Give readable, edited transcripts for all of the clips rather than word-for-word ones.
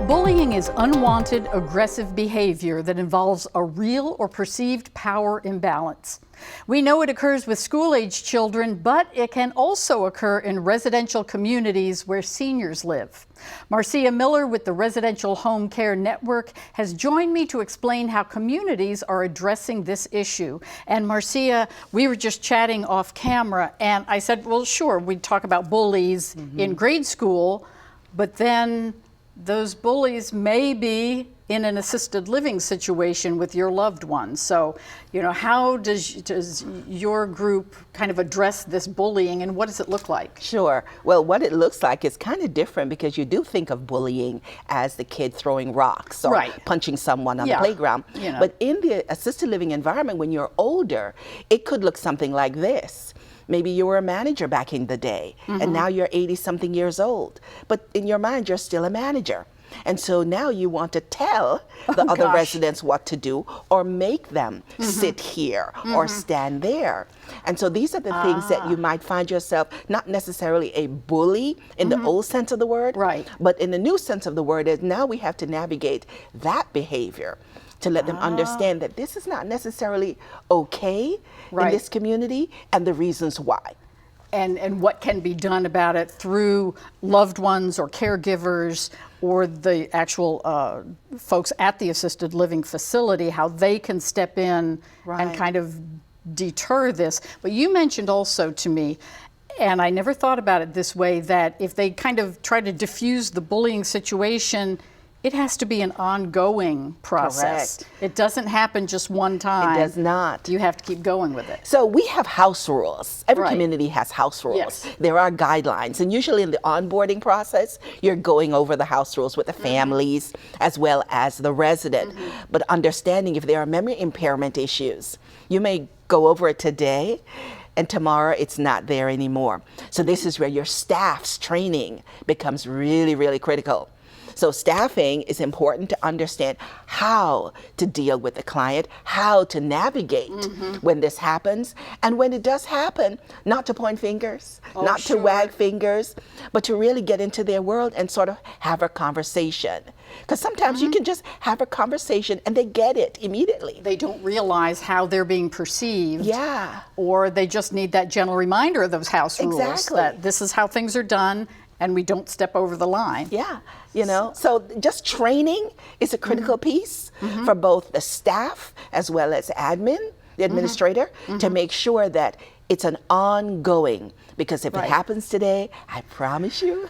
Bullying is unwanted, aggressive behavior that involves a real or perceived power imbalance. We know it occurs with school-age children, but it can also occur in residential communities where seniors live. Marcia Miller with the Residential Home Care Network has joined me to explain how communities are addressing this issue. And Marcia, we were just chatting off camera, and I said, well, sure, we'd talk about bullies in grade school, but then those bullies may be in an assisted living situation with your loved ones. So, you know, how does your group kind of address this bullying, and what does it look like? Sure. Well, what it looks like is kind of different, because you do think of bullying as the kid throwing rocks or punching someone on the playground. You know. But in the assisted living environment, when you're older, it could look something like this. Maybe you were a manager back in the day, and now you're 80-something years old. But in your mind, you're still a manager. And so now you want to tell the other residents what to do, or make them sit here or stand there. And so these are the things that you might find yourself, not necessarily a bully in the old sense of the word, but in the new sense of the word, is now we have to navigate that behavior to let them understand that this is not necessarily okay in this community, and the reasons why. And what can be done about it through loved ones or caregivers or the actual folks at the assisted living facility, how they can step in and kind of deter this. But you mentioned also to me, and I never thought about it this way, that if they kind of try to diffuse the bullying situation, it has to be an ongoing process. Correct. It doesn't happen just one time. It does not. You have to keep going with it. So we have house rules. Every community has house rules. Yes. There are guidelines, and usually in the onboarding process, you're going over the house rules with the families as well as the resident. But understanding if there are memory impairment issues, you may go over it today, and tomorrow it's not there anymore. So this is where your staff's training becomes really, really critical. So staffing is important to understand how to deal with the client, how to navigate when this happens. And when it does happen, not to point fingers, not to wag fingers, but to really get into their world and sort of have a conversation. Because sometimes you can just have a conversation and they get it immediately. They don't realize how they're being perceived. Yeah. Or they just need that gentle reminder of those house rules. Exactly. That this is how things are done, and we don't step over the line. Yeah, you know, so just training is a critical piece for both the staff as well as admin, the administrator, to make sure that it's an ongoing, because if it happens today, I promise you,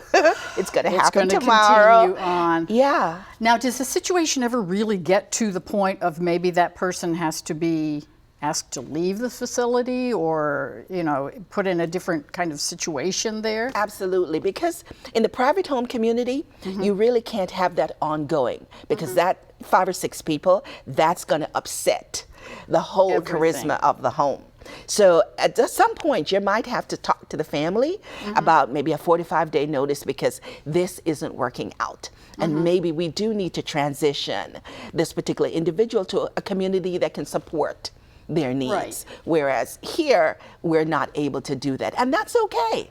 it's going to happen tomorrow. Continue on. Yeah. Now, does the situation ever really get to the point of maybe that person has to be asked to leave the facility, or, you know, put in a different kind of situation there? Absolutely, because in the private home community, you really can't have that ongoing, because that 5 or 6 people, that's going to upset the whole charisma of the home. So at some point, you might have to talk to the family about maybe a 45-day notice, because this isn't working out. And maybe we do need to transition this particular individual to a community that can support their needs. Whereas here, we're not able to do that. And that's okay.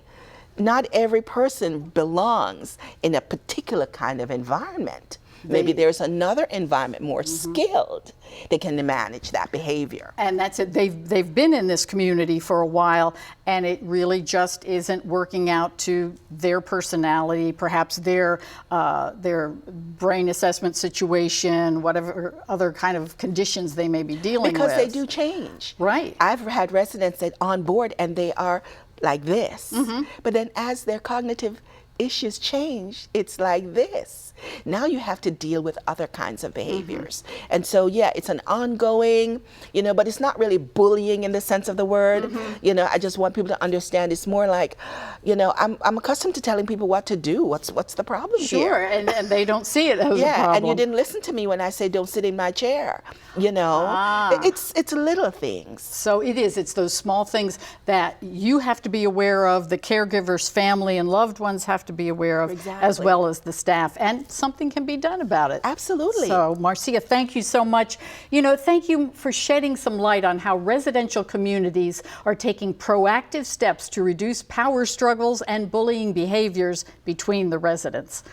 Not every person belongs in a particular kind of environment. Maybe there's another environment more skilled that can manage that behavior. And that's it. They've been in this community for a while, and it really just isn't working out to their personality, perhaps their brain assessment situation, whatever other kind of conditions they may be dealing with. Because they do change. Right. I've had residents that on board and they are like this, but then as their cognitive issues change, it's like this. Now you have to deal with other kinds of behaviors. And so, yeah, it's an ongoing, you know, but it's not really bullying in the sense of the word. You know, I just want people to understand it's more like, you know, I'm accustomed to telling people what to do. What's the problem here? Sure, and they don't see it as a problem. And you didn't listen to me when I say don't sit in my chair. You know, it's little things. So it's those small things that you have to be aware of, the caregiver's family and loved ones have to be aware of, as well as the staff. And something can be done about it. Absolutely. So, Marcia, thank you so much. You know, thank you for shedding some light on how residential communities are taking proactive steps to reduce power struggles and bullying behaviors between the residents.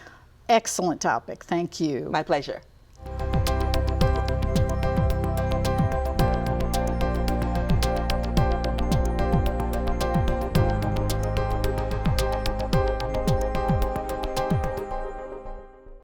excellent topic. Thank you. My pleasure.